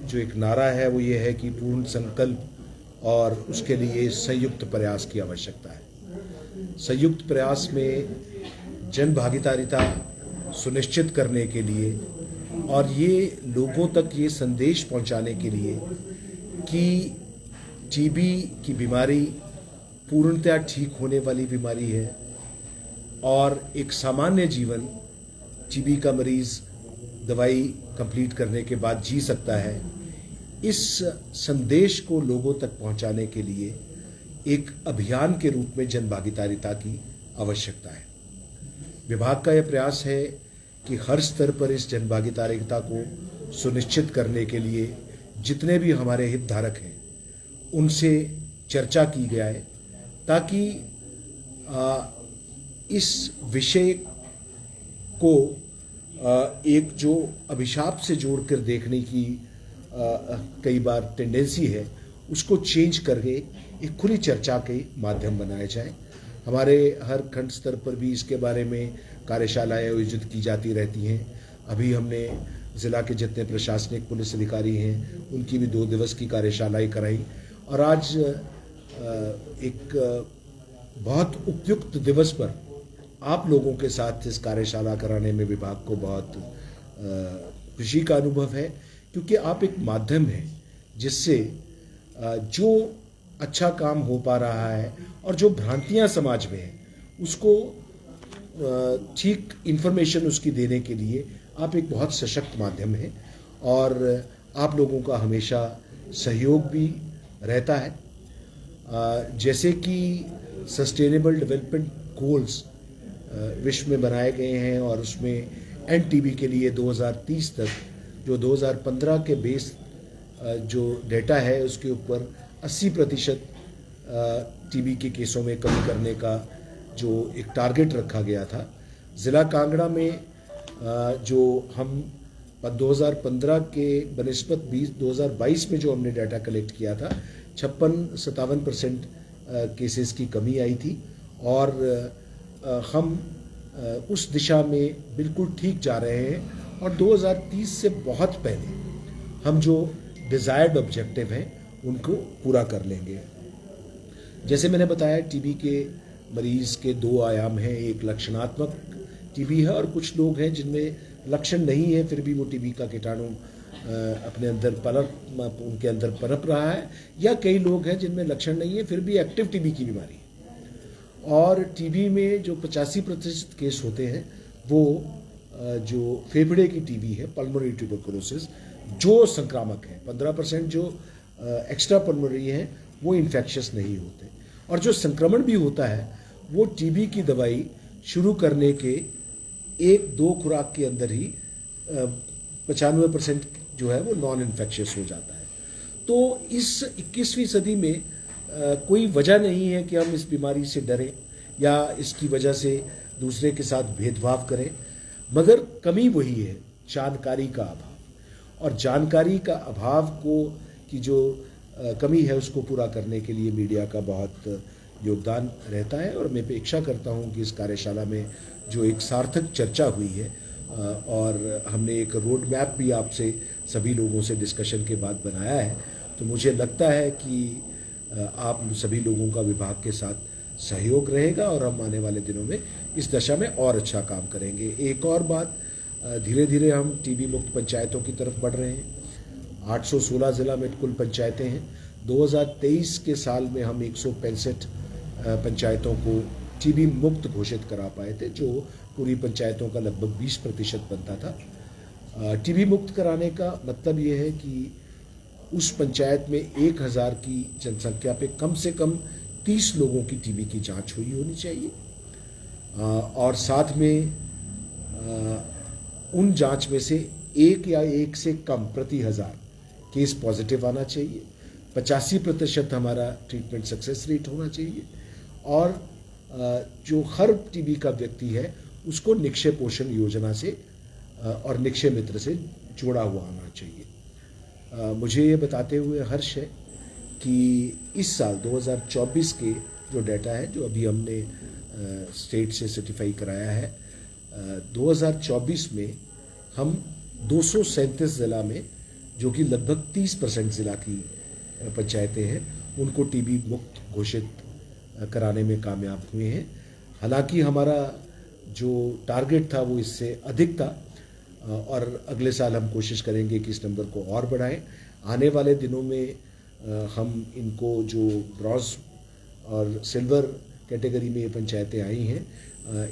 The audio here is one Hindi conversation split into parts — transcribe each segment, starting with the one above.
जो एक नारा है वो ये है कि पूर्ण संकल्प और उसके लिए संयुक्त प्रयास की आवश्यकता है। संयुक्त प्रयास में जन भागीदारिता सुनिश्चित करने के लिए और ये लोगों तक ये संदेश पहुंचाने के लिए कि टीबी की बीमारी पूर्णतया ठीक होने वाली बीमारी है और एक सामान्य जीवन टीबी का मरीज दवाई कंप्लीट करने के बाद जी सकता है। इस संदेश को लोगों तक पहुंचाने के लिए एक अभियान के रूप में जन भागीदारिता की आवश्यकता है। विभाग का यह प्रयास है कि हर स्तर पर इस जन भागीदारिता को सुनिश्चित करने के लिए जितने भी हमारे हितधारक हैं उनसे चर्चा की जाए ताकि इस विषय को एक जो अभिशाप से जोड़कर देखने की कई बार टेंडेंसी है उसको चेंज करके एक खुली चर्चा के माध्यम बनाया जाए। हमारे हर खंड स्तर पर भी इसके बारे में कार्यशालाएं आयोजित की जाती रहती हैं। अभी हमने ज़िला के जितने प्रशासनिक पुलिस अधिकारी हैं उनकी भी 2 दिवस की कार्यशालाएं कराई और आज एक बहुत उपयुक्त दिवस पर आप लोगों के साथ इस कार्यशाला कराने में विभाग को बहुत खुशी का अनुभव है, क्योंकि आप एक माध्यम हैं जिससे जो अच्छा काम हो पा रहा है और जो भ्रांतियां समाज में हैं उसको ठीक इन्फॉर्मेशन उसकी देने के लिए आप एक बहुत सशक्त माध्यम हैं और आप लोगों का हमेशा सहयोग भी रहता है। जैसे कि सस्टेनेबल डेवलपमेंट गोल्स विश्व में बनाए गए हैं और उसमें एनटीबी के लिए 2030 तक जो 2015 के बेस जो डेटा है उसके ऊपर 80% टीबी के केसों में कमी करने का जो एक टारगेट रखा गया था। ज़िला कांगड़ा में जो हम 2015 के बनिस्बत 2022 में जो हमने डाटा कलेक्ट किया था 56-57% केसेस की कमी आई थी और हम उस दिशा में बिल्कुल ठीक जा रहे हैं और 2030 से बहुत पहले हम जो डिज़ायर्ड ऑब्जेक्टिव हैं उनको पूरा कर लेंगे। जैसे मैंने बताया टीबी के मरीज़ के 2 आयाम हैं, एक लक्षणात्मक टीबी है और कुछ लोग हैं जिनमें लक्षण नहीं है फिर भी वो टीबी का कीटाणु अपने अंदर उनके अंदर पनप रहा है, या कई लोग हैं जिनमें लक्षण नहीं है फिर भी एक्टिव टीबी की बीमारी है। और टीबी में जो 85% केस होते हैं वो जो फेफड़े की टीबी है पल्मोनरी ट्यूबरकुलोसिस जो संक्रामक है, 15% जो एक्स्ट्रा पल्मोनरी है वो इन्फेक्शियस नहीं होते और जो संक्रमण भी होता है वो टीबी की दवाई शुरू करने के 1-2 खुराक के अंदर ही 95% जो है वो नॉन इन्फेक्शियस हो जाता है। तो इस 21वीं सदी में कोई वजह नहीं है कि हम इस बीमारी से डरें या इसकी वजह से दूसरे के साथ भेदभाव करें, मगर कमी वही है जानकारी का अभाव और जानकारी का अभाव को की जो कमी है उसको पूरा करने के लिए मीडिया का बहुत योगदान रहता है। और मैं अपेक्षा करता हूं कि इस कार्यशाला में जो एक सार्थक चर्चा हुई है और हमने एक रोड मैप भी आपसे सभी लोगों से डिस्कशन के बाद बनाया है, तो मुझे लगता है कि आप सभी लोगों का विभाग के साथ सहयोग रहेगा और हम आने वाले दिनों में इस दशा में और अच्छा काम करेंगे। एक और बात, धीरे धीरे हम टीबी मुक्त पंचायतों की तरफ बढ़ रहे हैं। 816 जिला में कुल पंचायतें हैं। 2023 के साल में हम 165 पंचायतों को टीबी मुक्त घोषित करा पाए थे, जो पूरी पंचायतों का लगभग 20% बनता था। टीबी मुक्त कराने का मतलब ये है कि उस पंचायत में 1000 की जनसंख्या पे कम से कम 30 लोगों की टीबी की जांच हुई होनी चाहिए और साथ में उन जांच में से 1 या 1 से कम प्रति 1000 केस पॉजिटिव आना चाहिए। 85% हमारा ट्रीटमेंट सक्सेस रेट होना चाहिए और जो हर टीबी का व्यक्ति है उसको निक्षय पोषण योजना से और निक्षय मित्र से जोड़ा हुआ आना चाहिए। मुझे ये बताते हुए हर्ष है कि इस साल 2024 के जो डाटा है जो अभी हमने स्टेट से सर्टिफाई कराया है, 2024 में हम 237 ज़िला में जो कि लगभग 30% जिला की पंचायतें हैं, उनको टीबी मुक्त घोषित कराने में कामयाब हुए हैं। हालांकि हमारा जो टारगेट था वो इससे अधिक था और अगले साल हम कोशिश करेंगे कि इस नंबर को और बढ़ाएं। आने वाले दिनों में हम इनको जो ब्रॉन्ज और सिल्वर कैटेगरी में ये पंचायतें आई हैं,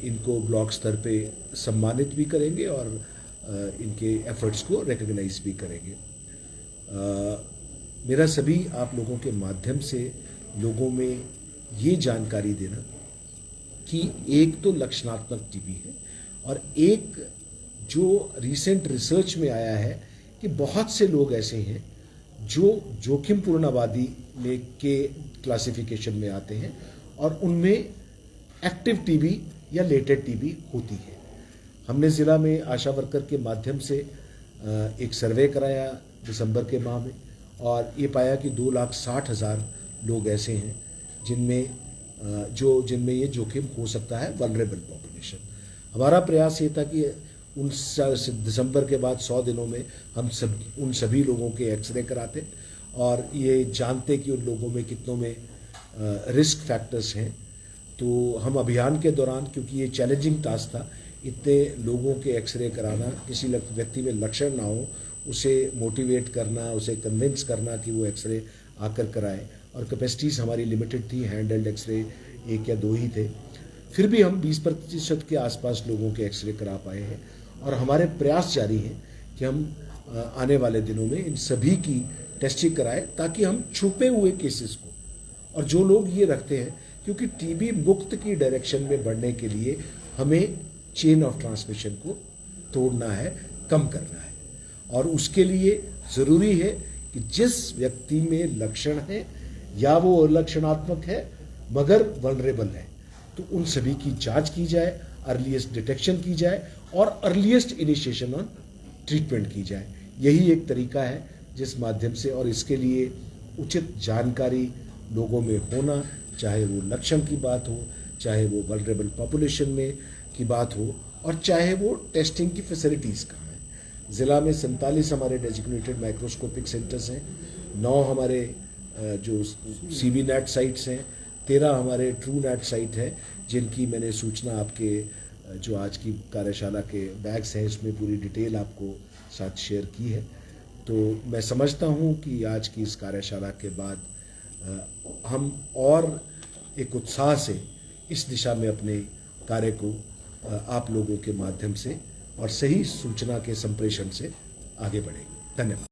इनको ब्लॉक स्तर पे सम्मानित भी करेंगे और इनके एफर्ट्स को रिकॉग्नाइज भी करेंगे। मेरा सभी आप लोगों के माध्यम से लोगों में ये जानकारी देना कि एक तो लक्षणात्मक टीबी है और एक जो रिसेंट रिसर्च में आया है कि बहुत से लोग ऐसे हैं जो जोखिमपूर्ण आबादी में के क्लासिफिकेशन में आते हैं और उनमें एक्टिव टीबी या लेटेंट टीबी होती है। हमने ज़िला में आशा वर्कर के माध्यम से एक सर्वे कराया दिसंबर के माह में और ये पाया कि 2,60,000 लोग ऐसे हैं जिनमें ये जोखिम हो सकता है, वल्नरेबल पॉपुलेशन। हमारा प्रयास ये था कि दिसंबर के बाद 100 दिनों में हम उन सभी लोगों के एक्सरे कराते और ये जानते कि उन लोगों में कितनों में रिस्क फैक्टर्स हैं। तो हम अभियान के दौरान, क्योंकि ये चैलेंजिंग टास्क था, इतने लोगों के एक्सरे कराना, किसी व्यक्ति में लक्षण ना हो उसे मोटिवेट करना, उसे कन्विंस करना कि वो एक्सरे आकर कराए, और कैपेसिटीज़ हमारी लिमिटेड थी, हैंड हेल्ड एक्सरे 1 या 2 ही थे। फिर भी हम 20% के आसपास लोगों के एक्सरे करा पाए हैं और हमारे प्रयास जारी हैं कि हम आने वाले दिनों में इन सभी की टेस्टिंग कराएं ताकि हम छुपे हुए केसेस को, और जो लोग ये रखते हैं, क्योंकि टीबी मुक्त की डायरेक्शन में बढ़ने के लिए हमें चेन ऑफ ट्रांसमिशन को तोड़ना है, कम करना है, और उसके लिए ज़रूरी है कि जिस व्यक्ति में लक्षण है या वो लक्षणात्मक है मगर वल्नरेबल है, तो उन सभी की जांच की जाए, अर्लीस्ट डिटेक्शन की जाए और अर्लीस्ट इनिशिएशन ऑन ट्रीटमेंट की जाए। यही एक तरीका है जिस माध्यम से, और इसके लिए उचित जानकारी लोगों में होना, चाहे वो लक्षण की बात हो, चाहे वो वल्नरेबल पॉपुलेशन में की बात हो, और चाहे वो टेस्टिंग की फैसिलिटीज़ कहाँ हैं। ज़िला में 47 हमारे डेजिग्नेटेड माइक्रोस्कोपिक सेंटर्स हैं, 9 हमारे जो सीबी नेट साइट्स हैं, 13 हमारे ट्रू नेट साइट हैं, जिनकी मैंने सूचना आपके जो आज की कार्यशाला के बैग्स हैं इसमें पूरी डिटेल आपको साथ शेयर की है। तो मैं समझता हूँ कि आज की इस कार्यशाला के बाद हम और एक उत्साह से इस दिशा में अपने कार्य को आप लोगों के माध्यम से और सही सूचना के संप्रेषण से आगे बढ़ेंगे। धन्यवाद।